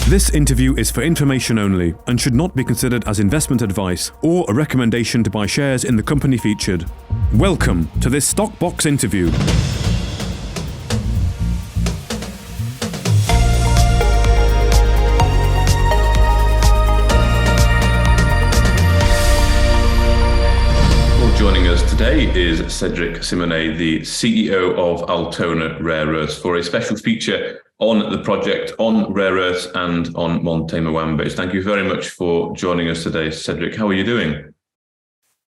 This interview is for information only and should not be considered as investment advice or a recommendation to buy shares in the company featured. Welcome to this Stock Box interview. Joining us today is Cedric Simonet, the CEO of Altona Rare Earths, for a special feature on the project, on rare earths and on Monte Muambe. Thank you very much for joining us today, Cedric. How are you doing?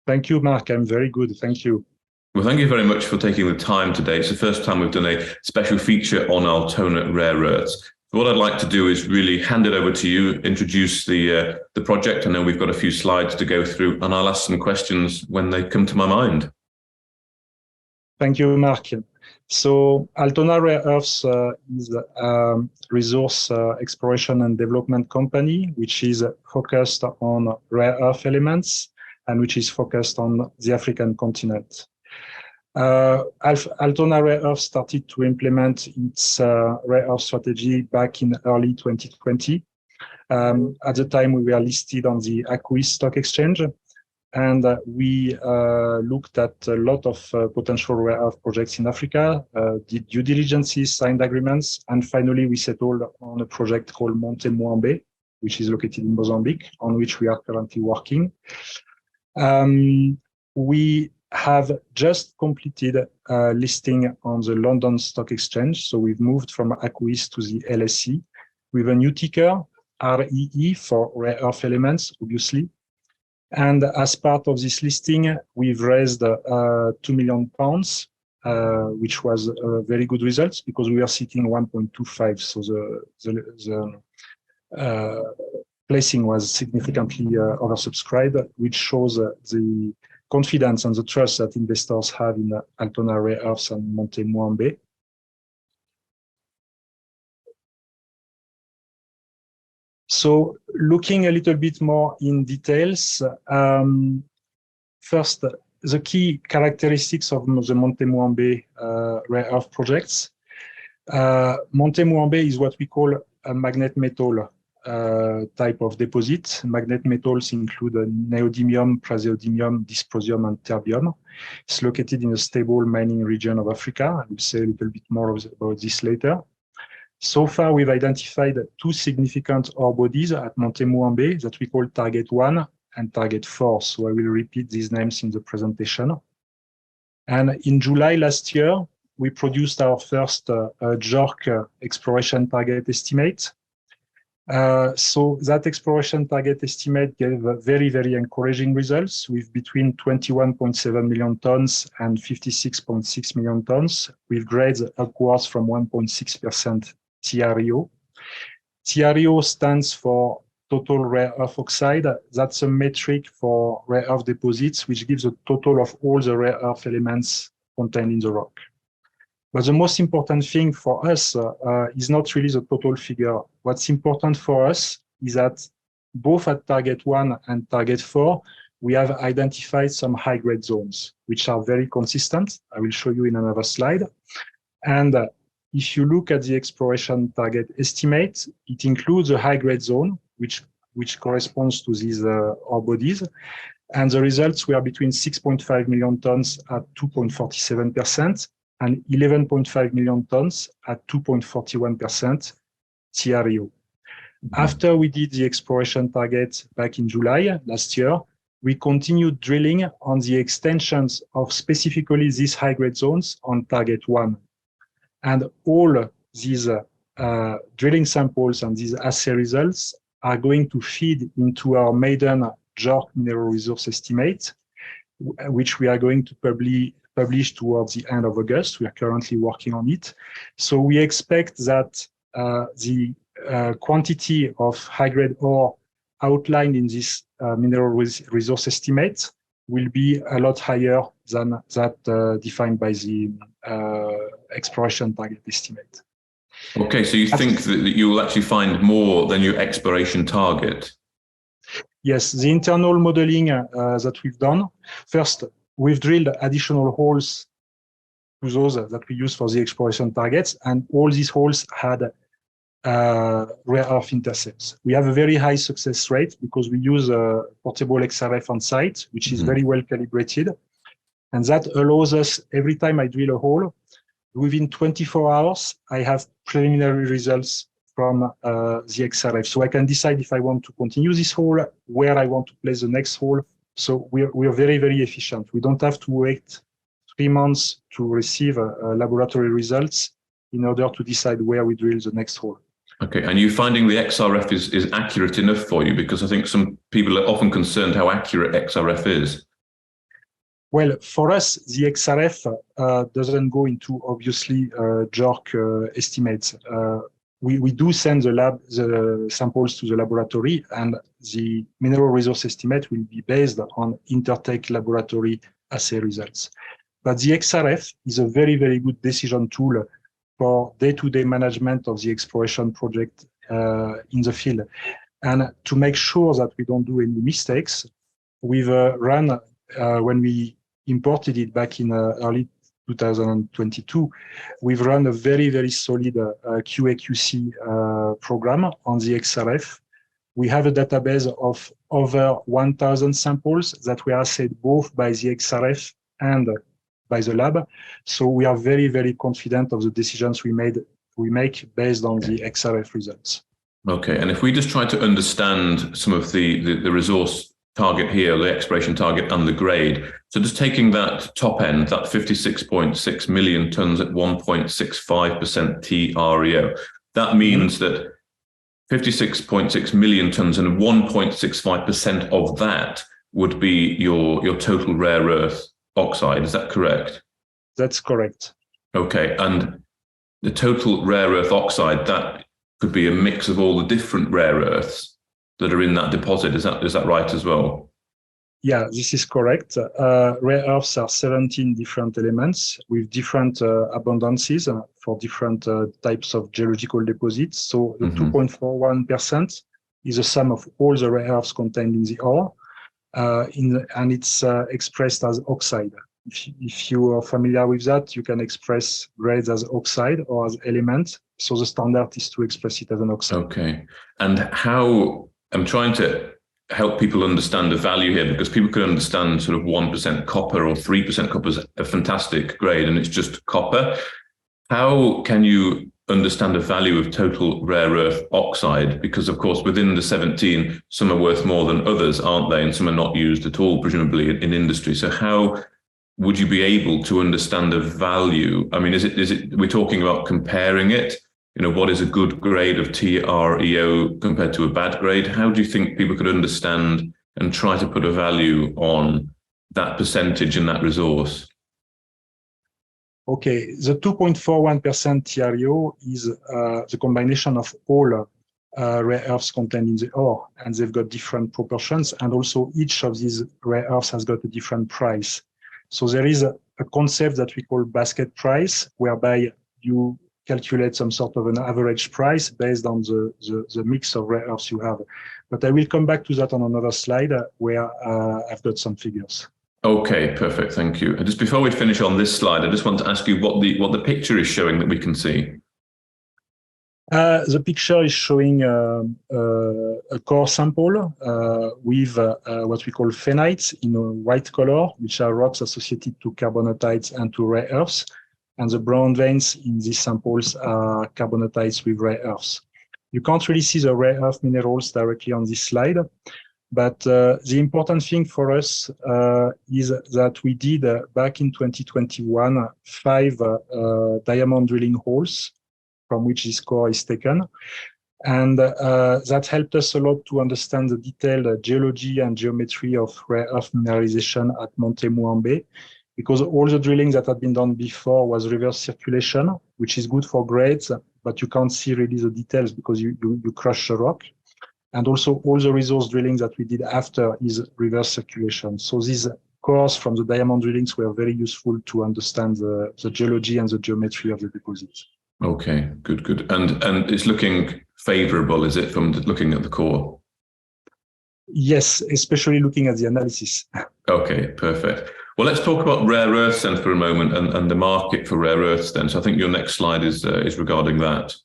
Thank you, Mark. I'm very good. Thank you. Well, thank you very much for taking the time today. It's the first time we've done a special feature on Altona Rare Earths. What I'd like to do is really hand it over to you, introduce the project. I know we've got a few slides to go through, and I'll ask some questions when they come to my mind. Thank you, Mark. So Altona Rare Earths is a resource exploration and development company, which is focused on rare earth elements and which is focused on the African continent. Altona Rare Earths started to implement its rare earth strategy back in early 2020. At the time, we were listed on the Aquis Stock Exchange, and we looked at a lot of potential rare earth projects in Africa, did due diligences, signed agreements, and finally we settled on a project called Monte Muambe, which is located in Mozambique, on which we are currently working. We have just completed listing on the London Stock Exchange. So we've moved from Aquis to the LSE with a new ticker, REE, for rare earth elements, obviously. And as part of this listing, we've raised £2 million, which was a very good result because we are seeking 1.25. So the placing was significantly oversubscribed, which shows the confidence and the trust that investors have in Altona Rare Earths and Monte Muambe. So looking a little bit more in details, first, the key characteristics of the Monte Muambe rare earth projects. Monte Muambe is what we call a magnet metal type of deposit. Magnet metals include neodymium, praseodymium, dysprosium, and terbium. It's located in a stable mining region of Africa. I will say a little bit more about this later. So far, we've identified two significant ore bodies at Monte Muambe that we call Target 1 and Target 4. So I will repeat these names in the presentation. And in July last year, we produced our first JORC exploration target estimate. So that exploration target estimate gave very, very encouraging results with between 21.7 million tons and 56.6 million tons, with grades upwards from 1.6% TREO. TREO stands for total rare earth oxide. That's a metric for rare earth deposits, which gives a total of all the rare earth elements contained in the rock. But the most important thing for us is not really the total figure. What's important for us is that both at Target 1 and Target 4, we have identified some high-grade zones, which are very consistent. I will show you in another slide. And if you look at the exploration target estimate, it includes a high-grade zone, which corresponds to these ore bodies. And the results were between 6.5 million tons at 2.47%, and 11.5 million tons at 2.41% TREO. After we did the exploration target back in July last year, we continued drilling on the extensions of specifically these high-grade zones on Target 1. And all these drilling samples and these assay results are going to feed into our maiden JORC mineral resource estimate, which we are going to publish towards the end of August. We are currently working on it. So we expect that the quantity of high-grade ore outlined in this mineral resource estimate will be a lot higher than that defined by the exploration target estimate. Okay, so you think that you will actually find more than your exploration target? Yes, the internal modeling that we've done. First, we've drilled additional holes to those that we use for the exploration targets, and all these holes had rare earth intercepts. We have a very high success rate because we use a portable XRF on site, which is very well calibrated. And that allows us, every time I drill a hole, within 24 hours, I have preliminary results from the XRF. So I can decide if I want to continue this hole, where I want to place the next hole. So we are very, very efficient. We don't have to wait 3 months to receive laboratory results in order to decide where we drill the next hole. Okay, and you finding the XRF is accurate enough for you? Because I think some people are often concerned how accurate XRF is. Well, for us, the XRF doesn't go into obviously JORC estimates. We do send the samples to the laboratory, and the mineral resource estimate will be based on Intertek laboratory assay results. But the XRF is a very, very good decision tool for day-to-day management of the exploration project in the field. And to make sure that we don't do any mistakes, we've run, when we imported it back in early 2022, we've run a very, very solid QA/QC program on the XRF. We have a database of over 1,000 samples that were assayed both by the XRF and by the lab. So we are very, very confident of the decisions we make based on the XRF results. Okay, and if we just try to understand some of the resource target here, the exploration target and the grade. So just taking that top end, that 56.6 million tons at 1.65% TREO, that means that 56.6 million tons and 1.65% of that would be your total rare earth oxide. Is that correct? That's correct. Okay, and the total rare earth oxide, that could be a mix of all the different rare earths that are in that deposit. Is that right as well? Yeah, this is correct. Rare earths are 17 different elements with different abundances for different types of geological deposits. So the 2.41% is a sum of all the rare earths contained in the ore, and it's expressed as oxide. If you are familiar with that, you can express grades as oxide or as element. So the standard is to express it as an oxide. Okay. And how, I'm trying to help people understand the value here, because people could understand sort of 1% copper or 3% copper is a fantastic grade and it's just copper. How can you understand the value of total rare earth oxide? Because of course, within the 17, some are worth more than others, aren't they? And some are not used at all, presumably in industry. So how would you be able to understand the value? I mean, is it, we're talking about comparing it? You know, what is a good grade of TREO compared to a bad grade? How do you think people could understand and try to put a value on that percentage in that resource? Okay, the 2.41% TREO is the combination of all rare earths contained in the ore, and they've got different proportions, and also each of these rare earths has got a different price. So there is a concept that we call basket price, whereby you calculate some sort of an average price based on the mix of rare earths you have. But I will come back to that on another slide where I've got some figures. Okay, perfect. Thank you. And just before we finish on this slide, I just want to ask you what the picture is showing that we can see. The picture is showing a core sample with what we call phenites in a white color, which are rocks associated to carbonatites and to rare earths. And the brown veins in these samples are carbonatites with rare earths. You can't really see the rare earth minerals directly on this slide, but the important thing for us is that we did back in 2021 5 diamond drilling holes from which this core is taken. And that helped us a lot to understand the detailed geology and geometry of rare earth mineralization at Monte Muambe, because all the drilling that had been done before was reverse circulation, which is good for grades, but you can't see really the details because you crush the rock. And also all the resource drilling that we did after is reverse circulation. So these cores from the diamond drillings were very useful to understand the geology and the geometry of the deposit. Okay, good. And it's looking favorable, is it, from looking at the core? Yes, especially looking at the analysis. Okay, perfect. Well, let's talk about rare earths then for a moment and the market for rare earths then. So I think your next slide is regarding that.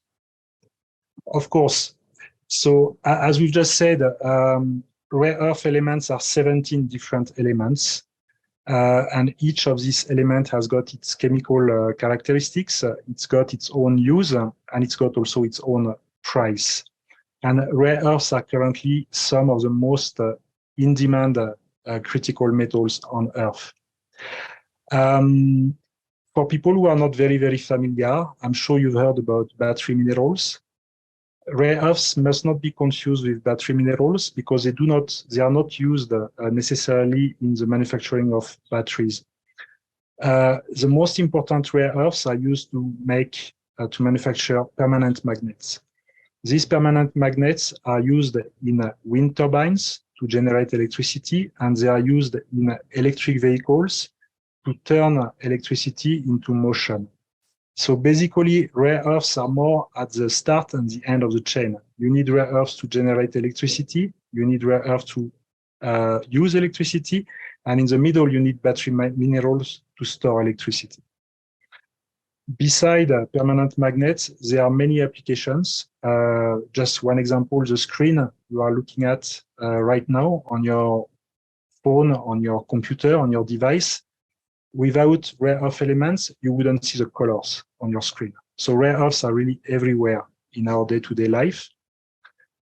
Of course. So as we've just said, rare earth elements are 17 different elements. And each of these elements has got its chemical characteristics, it's got its own use, and it's got also its own price. And rare earths are currently some of the most in-demand critical metals on Earth. For people who are not very familiar, I'm sure you've heard about battery minerals. Rare earths must not be confused with battery minerals because they are not used necessarily in the manufacturing of batteries. The most important rare earths are used to manufacture permanent magnets. These permanent magnets are used in wind turbines to generate electricity, and they are used in electric vehicles to turn electricity into motion. So basically, rare earths are more at the start and the end of the chain. You need rare earths to generate electricity. You need rare earths to use electricity. And in the middle, you need battery minerals to store electricity. Beside permanent magnets, there are many applications. Just one example, the screen you are looking at right now on your phone, on your computer, on your device. Without rare earth elements, you wouldn't see the colors on your screen. So rare earths are really everywhere in our day-to-day life.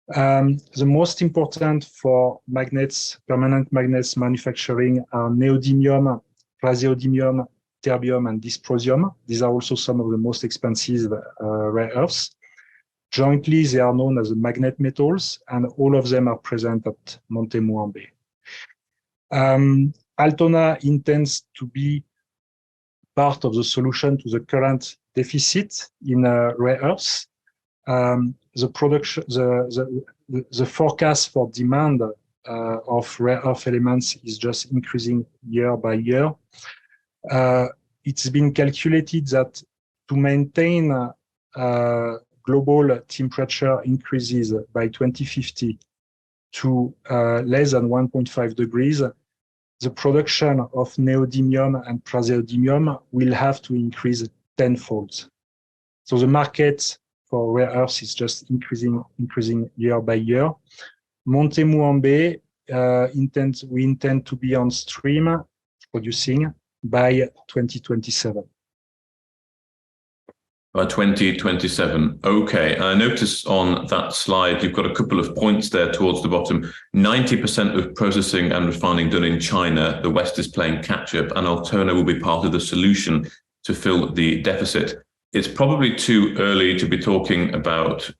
The most important for magnets, permanent magnets manufacturing are neodymium, praseodymium, terbium, and dysprosium. These are also some of the most expensive rare earths. Jointly, they are known as the magnet metals, and all of them are present at Monte Muambe. Altona intends to be part of the solution to the current deficit in rare earths. The forecast for demand of rare earth elements is just increasing year by year. It's been calculated that to maintain global temperature increases by 2050 to less than 1.5 degrees, the production of neodymium and praseodymium will have to increase tenfold. So the market for rare earths is just increasing year by year. Monte Muambe, we intend to be on stream producing by 2027. By 2027. Okay. I noticed on that slide, you've got a couple of points there towards the bottom. 90% of processing and refining done in China. The West is playing catch up, and Altona will be part of the solution to fill the deficit. It's probably too early to be talking about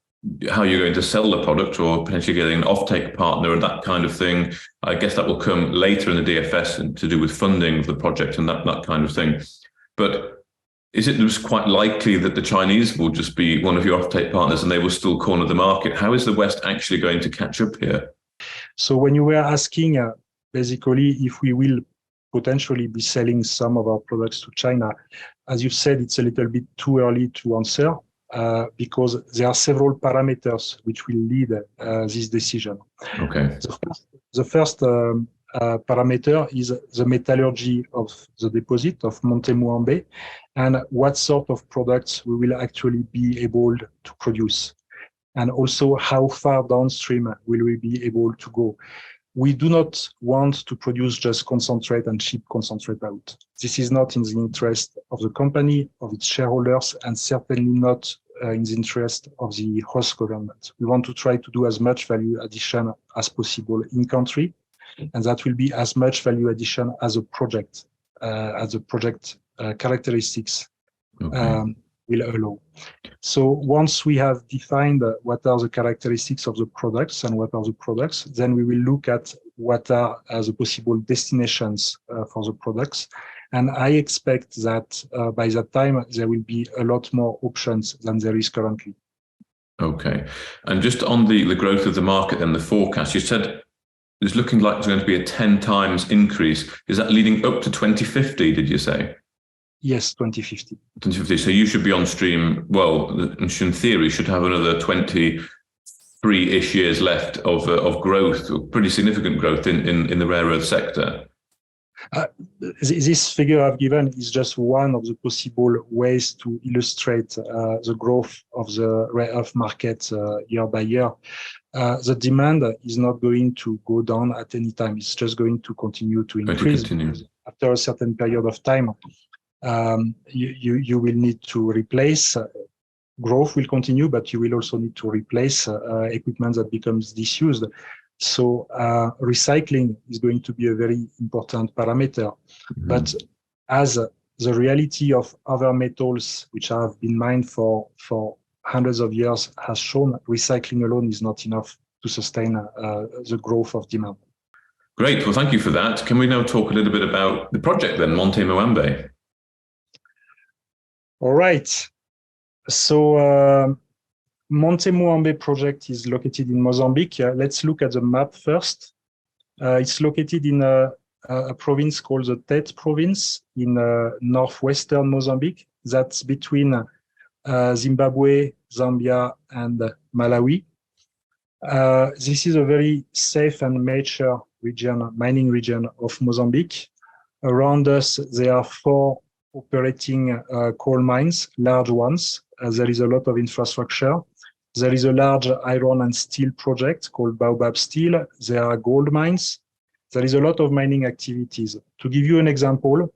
how you're going to sell the product or potentially getting an offtake partner and that kind of thing. I guess that will come later in the DFS and to do with funding of the project and that kind of thing. But is it just quite likely that the Chinese will just be one of your offtake partners and they will still corner the market? How is the West actually going to catch up here? So when you were asking, basically, if we will potentially be selling some of our products to China, as you said, it's a little bit too early to answer because there are several parameters which will lead this decision. Okay. The first parameter is the metallurgy of the deposit of Monte Muambe and what sort of products we will actually be able to produce. And also how far downstream will we be able to go. We do not want to produce just concentrate and ship concentrate out. This is not in the interest of the company, of its shareholders, and certainly not in the interest of the host government. We want to try to do as much value addition as possible in country, and that will be as much value addition as a project characteristics will allow. So once we have defined what are the characteristics of the products and what are the products, then we will look at what are the possible destinations for the products. And I expect that by that time, there will be a lot more options than there is currently. Okay. And just on the growth of the market and the forecast, you said it's looking like there's going to be a 10 times increase. Is that leading up to 2050, did you say? Yes, 2050. 2050. So you should be on stream, well, in theory, should have another 23-ish years left of growth, pretty significant growth in the rare earth sector. This figure I've given is just one of the possible ways to illustrate the growth of the rare earth market year by year. The demand is not going to go down at any time. It's just going to continue to increase. After a certain period of time, you will need to replace. Growth will continue, but you will also need to replace equipment that becomes disused. So recycling is going to be a very important parameter. Mm-hmm. But as the reality of other metals, which have been mined for hundreds of years, has shown, recycling alone is not enough to sustain the growth of demand. Great. Well, thank you for that. Can we now talk a little bit about the project then, Monte Muambe? All right. So Monte Muambe project is located in Mozambique. Let's look at the map first. It's located in a province called the Tete province in northwestern Mozambique. That's between Zimbabwe, Zambia, and Malawi. This is a very safe and mature region, mining region of Mozambique. Around us, there are 4 operating coal mines, large ones. There is a lot of infrastructure. There is a large iron and steel project called Baobab Steel. There are gold mines. There is a lot of mining activities. To give you an example,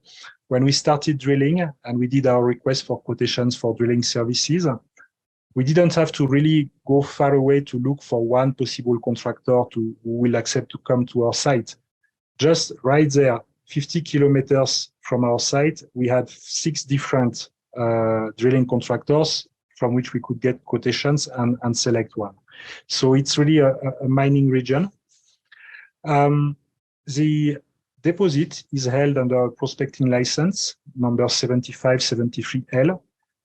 when we started drilling and we did our request for quotations for drilling services, we didn't have to really go far away to look for one possible contractor who will accept to come to our site. Just right there, 50 kilometers from our site, we had 6 different drilling contractors from which we could get quotations and select one. So it's really a mining region. The deposit is held under a prospecting license, number 7573L.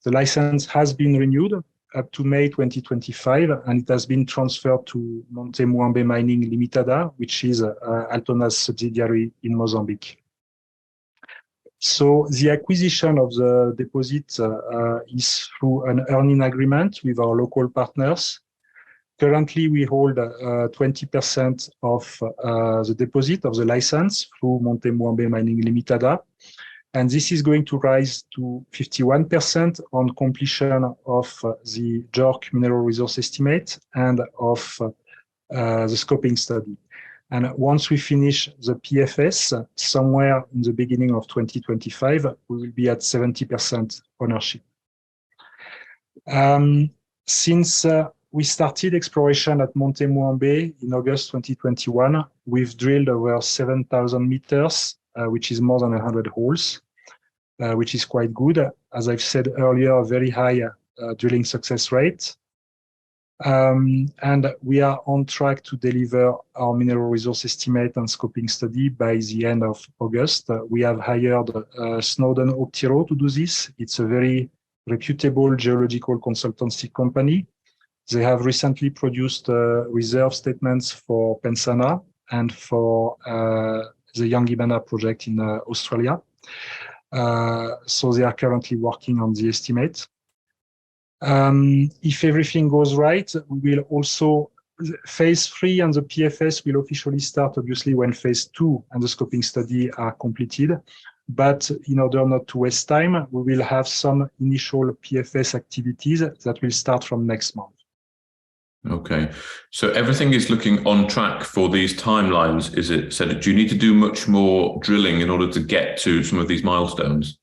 The license has been renewed up to May 2025, and it has been transferred to Monte Muambe Mining Limitada, which is Altona's subsidiary in Mozambique. So the acquisition of the deposit is through an earn-in agreement with our local partners. Currently, we hold 20% of the deposit of the license through Monte Muambe Mining Limitada. And this is going to rise to 51% on completion of the JORC mineral resource estimate and of the scoping study. And once we finish the PFS, somewhere in the beginning of 2025, we will be at 70% ownership. Since we started exploration at Monte Muambe in August 2021, we've drilled over 7,000 meters, which is more than 100 holes, which is quite good. As I've said earlier, a very high drilling success rate. And we are on track to deliver our mineral resource estimate and scoping study by the end of August. We have hired Snowden Optiro to do this. It's a very reputable geological consultancy company. They have recently produced reserve statements for Pensana and for the Yangibana project in Australia. So they are currently working on the estimate. If everything goes right, we will also, phase 3 and the PFS will officially start, obviously, when phase 2 and the scoping study are completed. But in order not to waste time, we will have some initial PFS activities that will start from next month. Okay, so everything is looking on track for these timelines, is it? So do you need to do much more drilling in order to get to some of these milestones?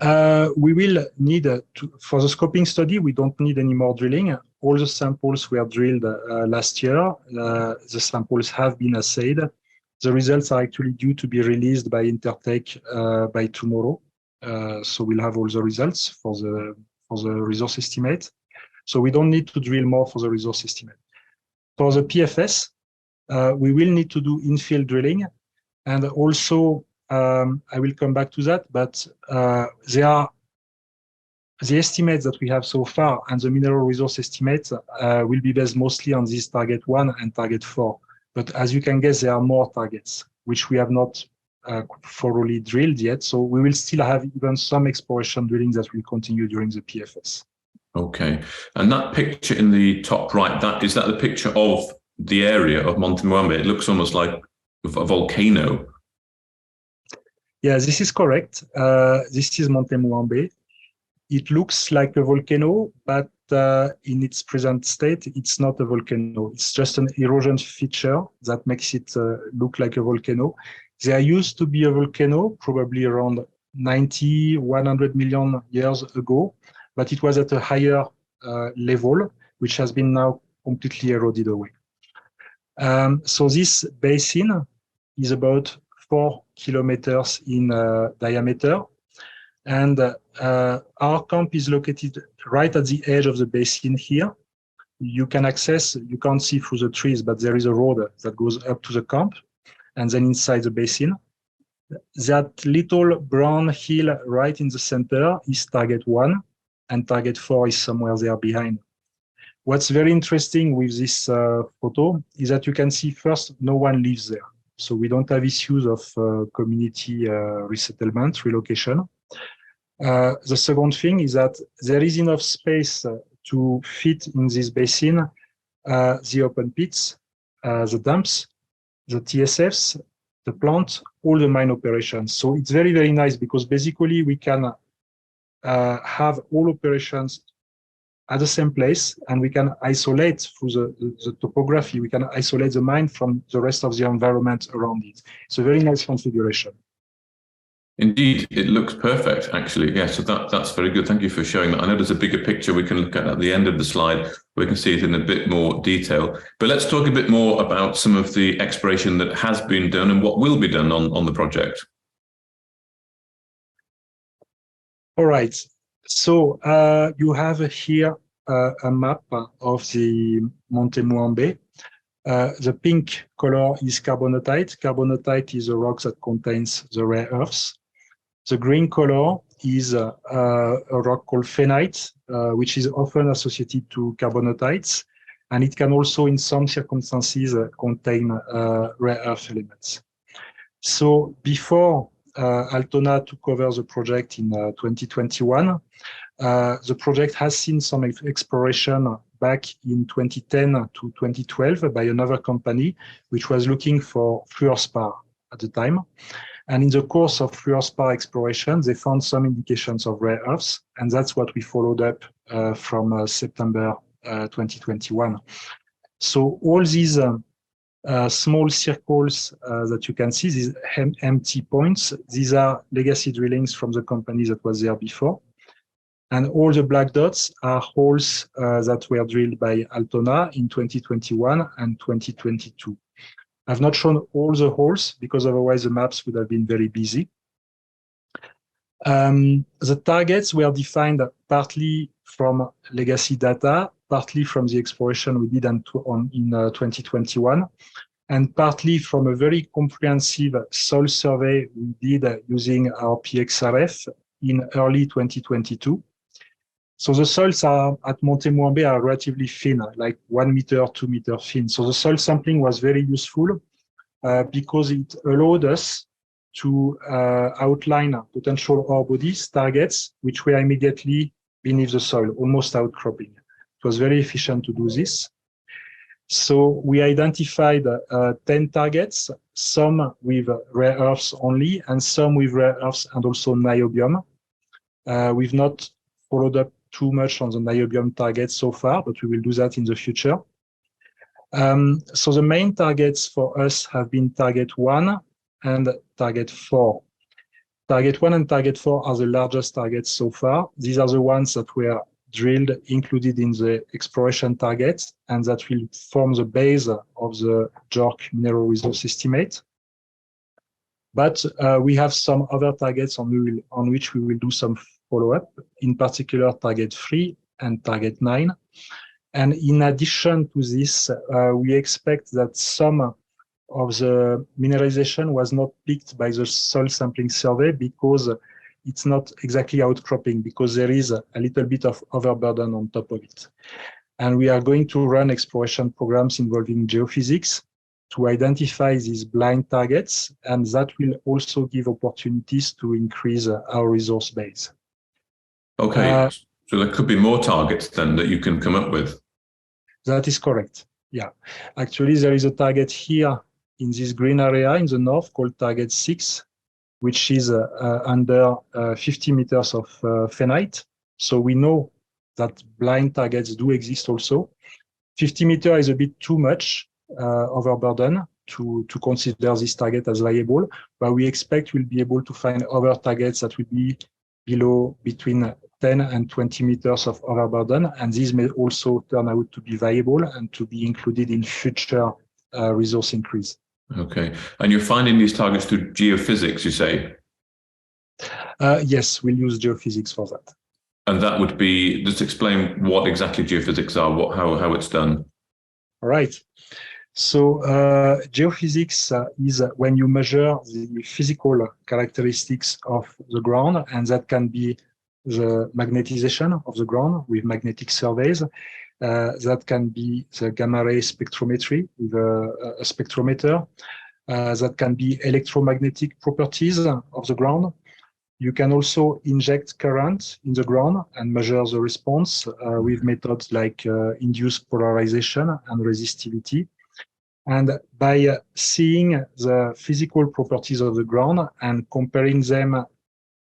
We will need for the scoping study, we don't need any more drilling. All the samples were drilled last year. The samples have been assayed. The results are actually due to be released by Intertek by tomorrow. So we'll have all the results for the resource estimate. So we don't need to drill more for the resource estimate. For the PFS, we will need to do infill drilling. And also, I will come back to that, but there are the estimates that we have so far and the mineral resource estimates will be based mostly on this target 1 and target 4. But as you can guess, there are more targets, which we have not thoroughly drilled yet. So we will still have even some exploration drilling that will continue during the PFS. Okay. And that picture in the top right, is that the picture of the area of Monte Muambe? It looks almost like a volcano. Yeah, this is correct. This is Monte Muambe. It looks like a volcano, but in its present state, it's not a volcano. It's just an erosion feature that makes it look like a volcano. There used to be a volcano, probably around 90, 100 million years ago, but it was at a higher level, which has been now completely eroded away. So this basin is about 4 kilometers in diameter. And our camp is located right at the edge of the basin here. You can access, you can't see through the trees, but there is a road that goes up to the camp and then inside the basin. That little brown hill right in the center is target 1, and target 4 is somewhere there behind. What's very interesting with this photo is that you can see first, no one lives there. So we don't have issues of community resettlement, relocation. The second thing is that there is enough space to fit in this basin the open pits, the dumps, the TSFs, the plant, all the mine operations. So it's very, very nice because basically we can have all operations at the same place, and we can isolate through the topography, we can isolate the mine from the rest of the environment around it. It's a very nice configuration. Indeed, it looks perfect, actually. Yeah, so that's very good. Thank you for showing that. I know there's a bigger picture we can look at the end of the slide. We can see it in a bit more detail. But let's talk a bit more about some of the exploration that has been done and what will be done on the project. All right. So you have here a map of the Monte Muambe. The pink color is carbonatite. Carbonatite is a rock that contains the rare earths. The green color is a rock called phenite, which is often associated to carbonatites, and it can also, in some circumstances, contain rare earth elements. So before Altona took over the project in 2021, the project has seen some exploration back in 2010 to 2012 by another company, which was looking for fluorspar at the time. And in the course of fluorspar exploration, they found some indications of rare earths, and that's what we followed up from September 2021. So all these small circles that you can see, these empty points, these are legacy drillings from the company that was there before. And all the black dots are holes that were drilled by Altona in 2021 and 2022. I've not shown all the holes because otherwise the maps would have been very busy. The targets were defined partly from legacy data, partly from the exploration we did in 2021, and partly from a very comprehensive soil survey we did using our PXRF in early 2022. So the soils at Monte Muambe are relatively thin, like 1 meter, 2 meter thin. So the soil sampling was very useful because it allowed us to outline potential ore bodies, targets, which were immediately beneath the soil, almost outcropping. It was very efficient to do this. So we identified 10 targets, some with rare earths only, and some with rare earths and also niobium. We've not followed up too much on the niobium targets so far, but we will do that in the future. So the main targets for us have been target 1 and target 4. Target 1 and target 4 are the largest targets so far. These are the ones that were drilled, included in the exploration targets, and that will form the base of the JORC mineral resource estimate. But we have some other targets on which we will do some follow-up, in particular target 3 and target 9. And in addition to this, we expect that some of the mineralization was not picked by the soil sampling survey because it's not exactly outcropping, because there is a little bit of overburden on top of it. And we are going to run exploration programs involving geophysics to identify these blind targets, and that will also give opportunities to increase our resource base. Okay, so there could be more targets then that you can come up with. That is correct. Yeah, actually there is a target here in this green area in the north called target 6, which is under 50 meters of phenite. So we know that blind targets do exist also. 50 meters is a bit too much overburden to consider this target as viable, but we expect we'll be able to find other targets that will be below between 10 and 20 meters of overburden, and these may also turn out to be viable and to be included in future resource increase. Okay, and you're finding these targets through geophysics, you say? Yes, we'll use geophysics for that. And that would be, just explain what exactly geophysics are, how it's done. All right. So geophysics is when you measure the physical characteristics of the ground, and that can be the magnetization of the ground with magnetic surveys. That can be the gamma ray spectrometry with a spectrometer. That can be electromagnetic properties of the ground. You can also inject current in the ground and measure the response with methods like induced polarization and resistivity. And by seeing the physical properties of the ground and comparing them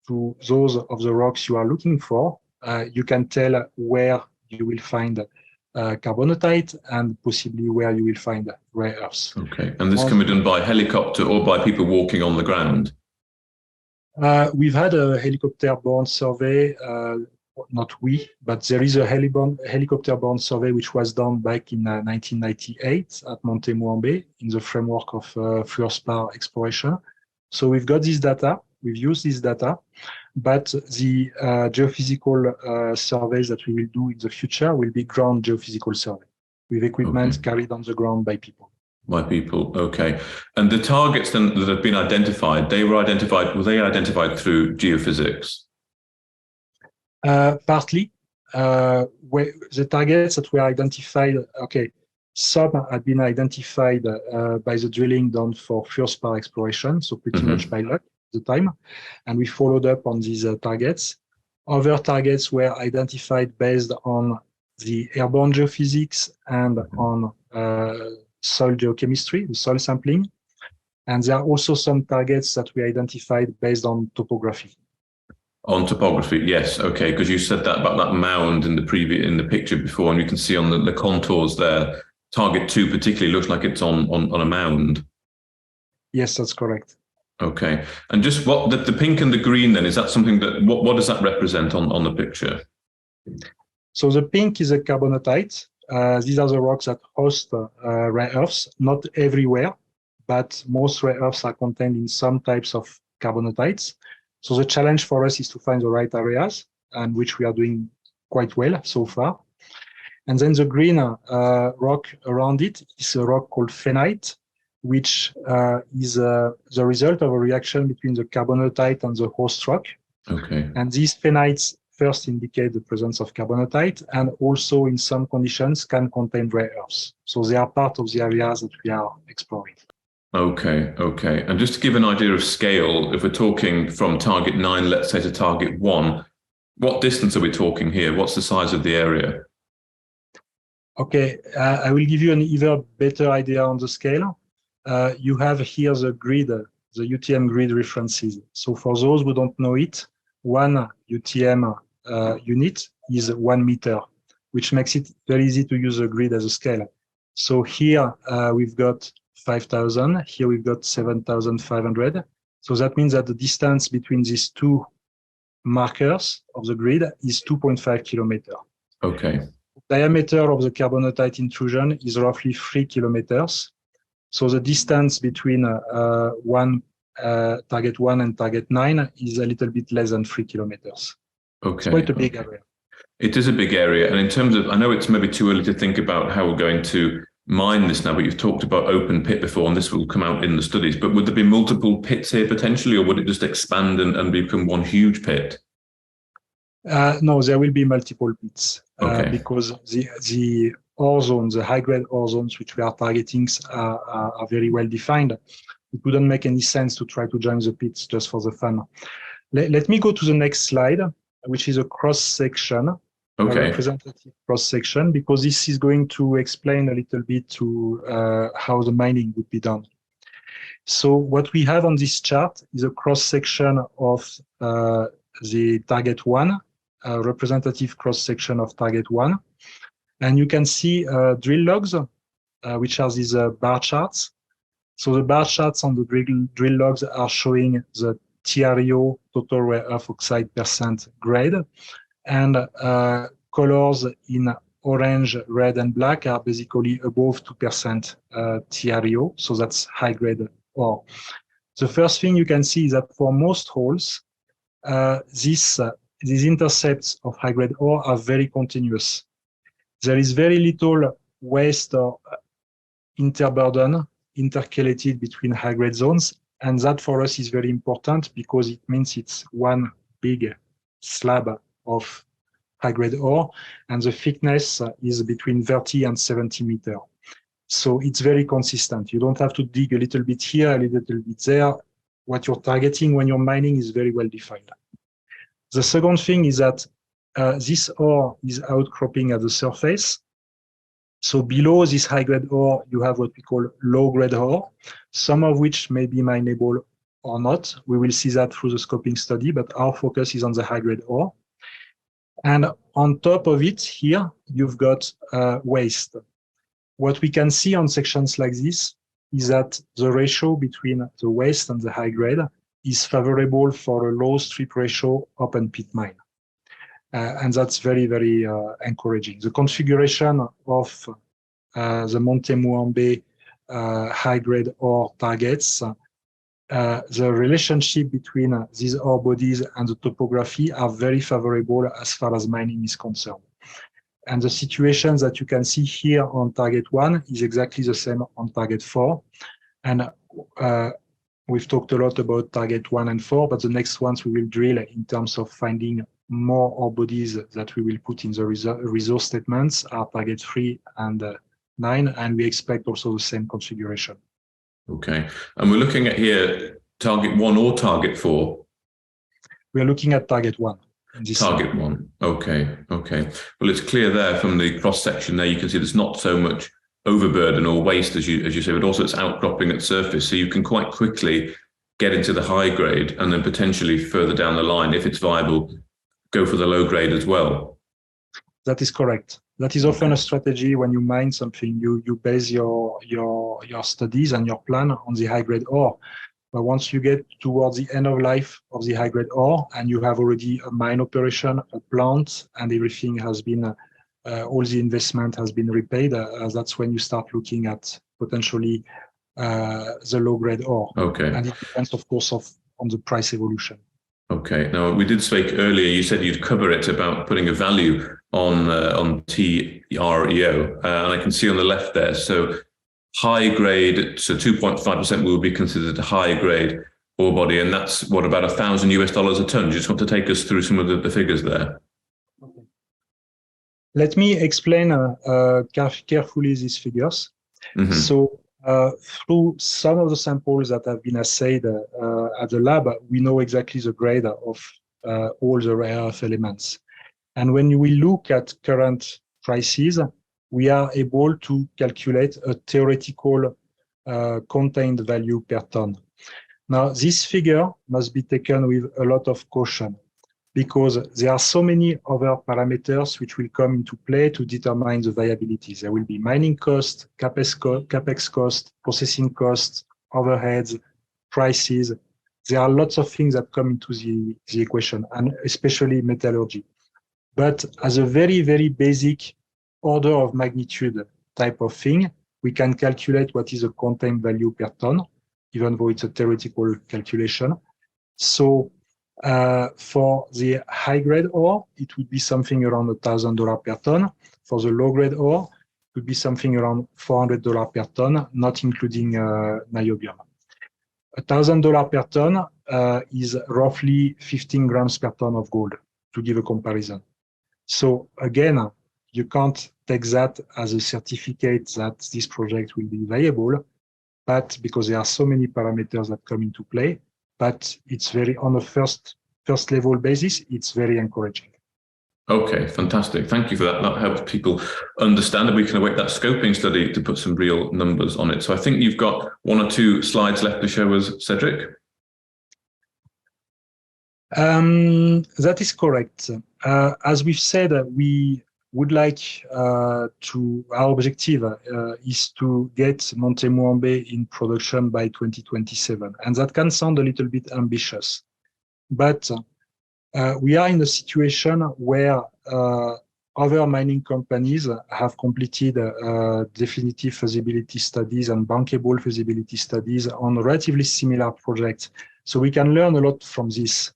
to those of the rocks you are looking for, you can tell where you will find carbonatite and possibly where you will find rare earths. Okay, and this can be done by helicopter or by people walking on the ground? We've had a helicopter-borne survey, not we, but there is a helicopter-borne survey which was done back in 1998 at Monte Muambe in the framework of fluorspar exploration. So we've got this data, we've used this data, but the geophysical surveys that we will do in the future will be ground geophysical survey with equipment carried on the ground by people. By people, okay. And the targets then that have been identified, were they identified through geophysics? Partly. The targets that were identified, some had been identified by the drilling done for fluorspar exploration, so pretty much by luck at the time, and we followed up on these targets. Other targets were identified based on the airborne geophysics and on soil geochemistry, the soil sampling. And there are also some targets that we identified based on topography. On topography, yes, okay, because you said that about that mound in the picture before, and you can see on the contours there, target 2 particularly looks like it's on a mound. Yes, that's correct. Okay, and just what the pink and the green then, is that something that, what does that represent on the picture? So the pink is a carbonatite. These are the rocks that host rare earths, not everywhere, but most rare earths are contained in some types of carbonatites. So the challenge for us is to find the right areas, and which we are doing quite well so far. And then the green rock around it is a rock called phenite, which is the result of a reaction between the carbonatite and the host rock. Okay. And these phenites first indicate the presence of carbonatite, and also in some conditions can contain rare earths. So they are part of the areas that we are exploring. Okay. And just to give an idea of scale, if we're talking from target 9, let's say, to target 1, what distance are we talking here? What's the size of the area? Okay, I will give you an even better idea on the scale. You have here the grid, the UTM grid references. So for those who don't know it, one UTM unit is 1 meter, which makes it very easy to use the grid as a scale. So here we've got 5,000, here we've got 7,500. So that means that the distance between these two markers of the grid is 2.5 kilometers. Okay. Diameter of the carbonatite intrusion is roughly 3 kilometers. So the distance between target 1 and target 9 is a little bit less than 3 kilometers. Okay. It's quite a big area. It is a big area. And in terms of, I know it's maybe too early to think about how we're going to mine this now, but you've talked about open pit before, and this will come out in the studies. But would there be multiple pits here potentially, or would it just expand and become one huge pit? No, there will be multiple pits because the ore zones, the high-grade ore zones which we are targeting are very well defined. It wouldn't make any sense to try to join the pits just for the fun. Let me go to the next slide, which is a cross-section, a representative cross-section, because this is going to explain a little bit to how the mining would be done. So what we have on this chart is a cross-section of the target 1, a representative cross-section of target 1. And you can see drill logs, which are these bar charts. So the bar charts on the drill logs are showing the TREO, total rare earth oxide percent grade, and colors in orange, red, and black are basically above 2% TREO, so that's high grade ore. The first thing you can see is that for most holes, these intercepts of high grade ore are very continuous. There is very little waste or interburden intercalated between high grade zones. And that for us is very important because it means it's one big slab of high grade ore, and the thickness is between 30 and 70 meters. So it's very consistent. You don't have to dig a little bit here, a little bit there. What you're targeting when you're mining is very well defined. The second thing is that this ore is outcropping at the surface. So below this high-grade ore, you have what we call low-grade ore, some of which may be mineable or not. We will see that through the scoping study, but our focus is on the high-grade ore. And on top of it here, you've got waste. What we can see on sections like this is that the ratio between the waste and the high-grade is favorable for a low strip ratio open pit mine. And that's very, very encouraging. The configuration of the Monte Muambe high-grade ore targets, the relationship between these ore bodies and the topography are very favorable as far as mining is concerned. And the situations that you can see here on target 1 is exactly the same on target 4. And we've talked a lot about target 1 and 4, but the next ones we will drill in terms of finding more ore bodies that we will put in the resource statements are target 3 and 9, and we expect also the same configuration. Okay, and we're looking at here target 1 or target 4? We're looking at target 1. Target 1, okay. Well, it's clear there from the cross-section there, you can see there's not so much overburden or waste, as you say, but also it's outcropping at surface, so you can quite quickly get into the high grade and then potentially further down the line, if it's viable, go for the low grade as well. That is correct. That is often a strategy when you mine something. You base your studies and your plan on the high grade ore. But once you get towards the end of life of the high grade ore and you have already a mine operation, a plant, and everything has been, all the investment has been repaid, that's when you start looking at potentially the low grade ore. Okay. And it depends, of course, on the price evolution. Okay. Now, we did speak earlier, you said you'd cover it about putting a value on TREO, and I can see on the left there. So high grade, so 2.5% will be considered a high grade ore body, and that's what, about $1,000 a ton? You just want to take us through some of the figures there? Okay. Let me explain carefully these figures. Mm-hmm. So through some of the samples that have been assayed at the lab, we know exactly the grade of all the rare earth elements. And when we look at current prices, we are able to calculate a theoretical contained value per ton. Now, this figure must be taken with a lot of caution because there are so many other parameters which will come into play to determine the viability. There will be mining cost, capex cost, processing costs, overheads, prices. There are lots of things that come into the equation, and especially metallurgy. But as a very, very basic order of magnitude type of thing, we can calculate what is a contained value per ton, even though it's a theoretical calculation. So for the high-grade ore, it would be something around $1,000 per ton. For the low-grade ore, it would be something around $400 per ton, not including niobium. $1,000 per ton is roughly 15 grams per ton of gold, to give a comparison. So again, you can't take that as a certificate that this project will be viable, but because there are so many parameters that come into play, but it's very, on a first level basis, it's very encouraging. Okay, fantastic. Thank you for that. That helps people understand that we can await that scoping study to put some real numbers on it. So I think you've got one or two slides left to show us, Cedric. That is correct. As we've said, we would like our objective is to get Monte Muambe in production by 2027. And that can sound a little bit ambitious, but we are in a situation where other mining companies have completed definitive feasibility studies and bankable feasibility studies on relatively similar projects. So we can learn a lot from this.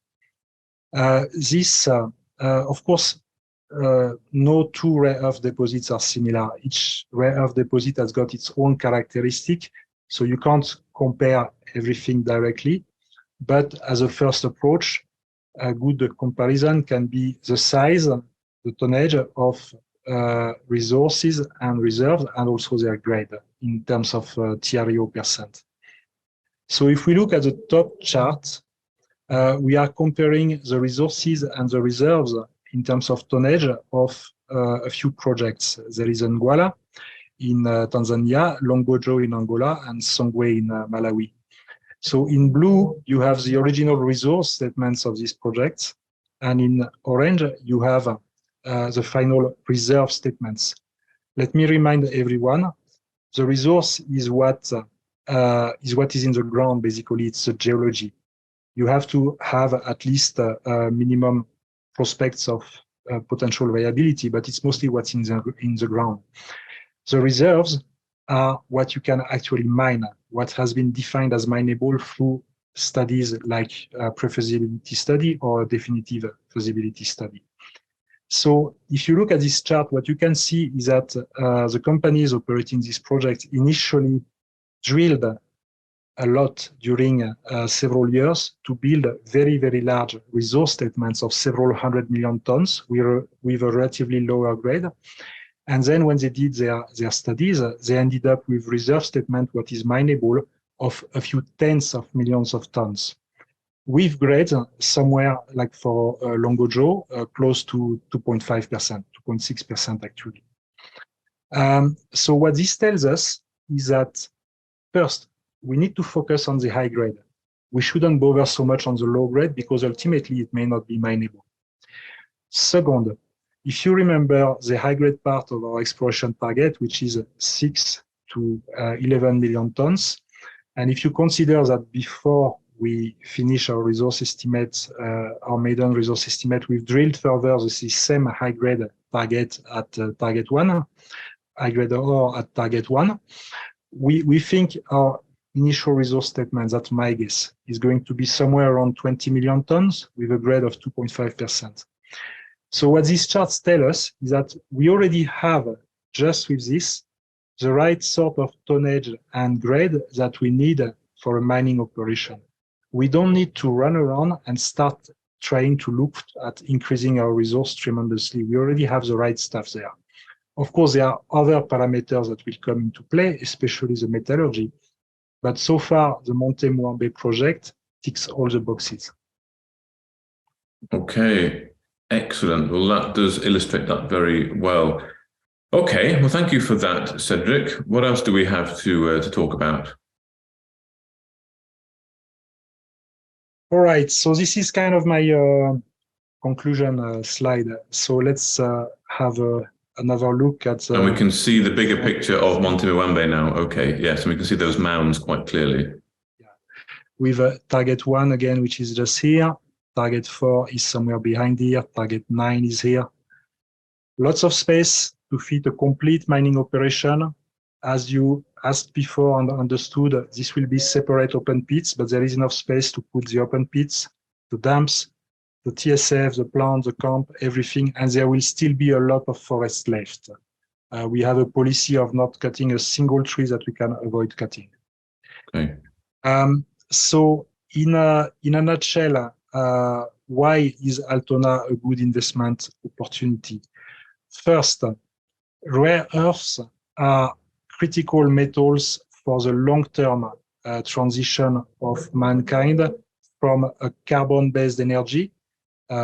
Of course, no two rare earth deposits are similar. Each rare earth deposit has got its own characteristic, so you can't compare everything directly. But as a first approach, a good comparison can be the size, the tonnage of resources and reserves, and also their grade in terms of TREO %. So if we look at the top chart, we are comparing the resources and the reserves in terms of tonnage of a few projects. There is Ngwala in Tanzania, Longojo in Angola, and Songwe in Malawi. So in blue, you have the original resource statements of these projects, and in orange, you have the final reserve statements. Let me remind everyone, the resource is what is in the ground, basically. It's the geology. You have to have at least minimum prospects of potential viability, but it's mostly what's in the ground. The reserves are what you can actually mine, what has been defined as mineable through studies like a pre-feasibility study or a definitive feasibility study. So if you look at this chart, what you can see is that the companies operating this project initially drilled a lot during several years to build very, very large resource statements of several 100 million tons with a relatively lower grade. And then when they did their studies, they ended up with reserve statement, what is mineable, of a few tens of millions of tons, with grades somewhere like for Longojo, close to 2.5%, 2.6% actually. So what this tells us is that, first, we need to focus on the high grade. We shouldn't bother so much on the low grade because ultimately it may not be mineable. Second, if you remember the high grade part of our exploration target, which is 6 to 11 million tons, and if you consider that before we finish our resource estimates, our maiden resource estimate, we've drilled further the same high grade target at target 1, high grade ore at target 1, we think our initial resource statement, that's my guess, is going to be somewhere around 20 million tons with a grade of 2.5%. So what these charts tell us is that we already have, just with this, the right sort of tonnage and grade that we need for a mining operation. We don't need to run around and start trying to look at increasing our resource tremendously. We already have the right stuff there. Of course, there are other parameters that will come into play, especially the metallurgy. But so far, the Monte Muambe project ticks all the boxes. Okay, excellent. Well, that does illustrate that very well. Okay, well, thank you for that, Cedric. What else do we have to talk about? All right, so this is kind of my conclusion slide. So let's have another look at... and we can see the bigger picture of Monte Muambe now. Okay, yes, and we can see those mounds quite clearly. Yeah. With target 1 again, which is just here. Target 4 is somewhere behind here. Target 9 is here. Lots of space to fit a complete mining operation. As you asked before and understood, this will be separate open pits, but there is enough space to put the open pits, the dams, the TSF, the plant, the camp, everything, and there will still be a lot of forest left. We have a policy of not cutting a single tree that we can avoid cutting. Okay. So in a nutshell, why is Altona a good investment opportunity? First, rare earths are critical metals for the long-term transition of mankind from a carbon-based energy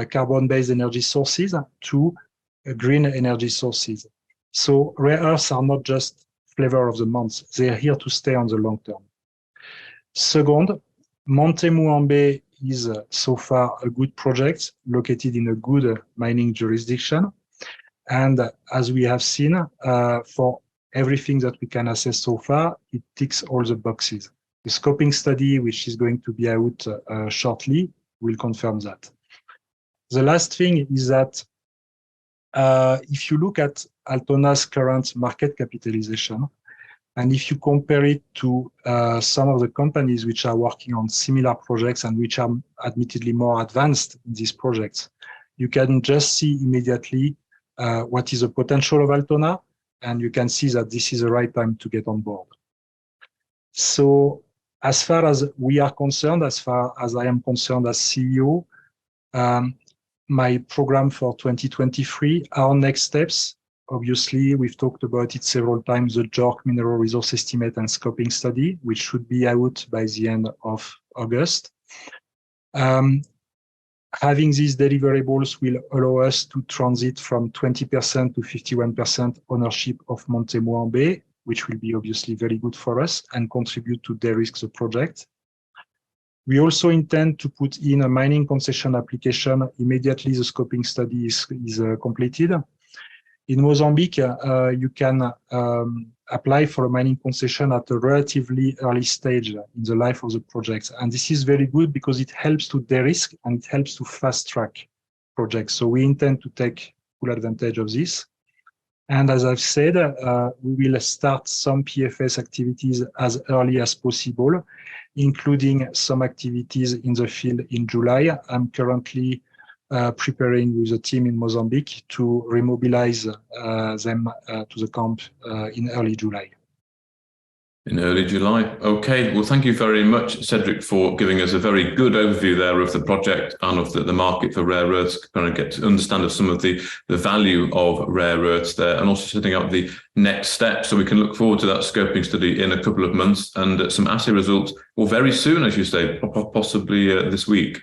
carbon-based energy sources to green energy sources. So rare earths are not just flavor of the month, they are here to stay on the long term. Second, Monte Muambe is so far a good project located in a good mining jurisdiction. And as we have seen, for everything that we can assess so far, it ticks all the boxes. The scoping study, which is going to be out shortly, will confirm that. The last thing is that if you look at Altona's current market capitalization, and if you compare it to some of the companies which are working on similar projects and which are admittedly more advanced in these projects, you can just see immediately what is the potential of Altona, and you can see that this is the right time to get on board. So as far as we are concerned, as far as I am concerned as CEO, my program for 2023, our next steps, obviously, we've talked about it several times, the JORC mineral resource estimate and scoping study, which should be out by the end of August. Having these deliverables will allow us to transit from 20% to 51% ownership of Monte Muambe, which will be obviously very good for us and contribute to de-risk the project. We also intend to put in a mining concession application immediately the scoping study is completed. In Mozambique, you can apply for a mining concession at a relatively early stage in the life of the project. And this is very good because it helps to de-risk and it helps to fast-track projects. So we intend to take full advantage of this. And as I've said, we will start some PFS activities as early as possible, including some activities in the field in July. I'm currently preparing with a team in Mozambique to remobilize them to the camp in early July. In early July. Okay. Well, thank you very much, Cedric, for giving us a very good overview there of the project and of the market for rare earths, kind of get to understand of some of the value of rare earths there, and also setting up the next step. So we can look forward to that scoping study in a couple of months and some assay results, well, very soon, as you say, possibly this week.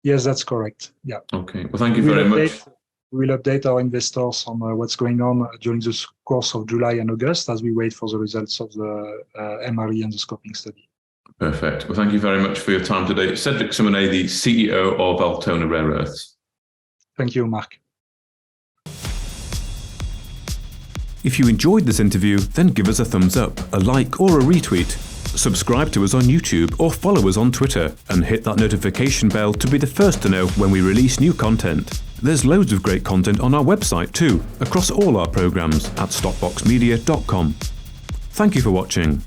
Yes, that's correct. Yeah. Okay. Well, thank you very much. We will update our investors on what's going on during the course of July and August as we wait for the results of the MRE and the scoping study. Perfect. Well, thank you very much for your time today. Cedric Simonet, the CEO of Altona Rare Earths. Thank you, Mark. If you enjoyed this interview, then give us a thumbs up, a like or a retweet. Subscribe to us on YouTube or follow us on Twitter and hit that notification bell to be the first to know when we release new content. There's loads of great content on our website too, across all our programs at stockboxmedia.com. Thank you for watching.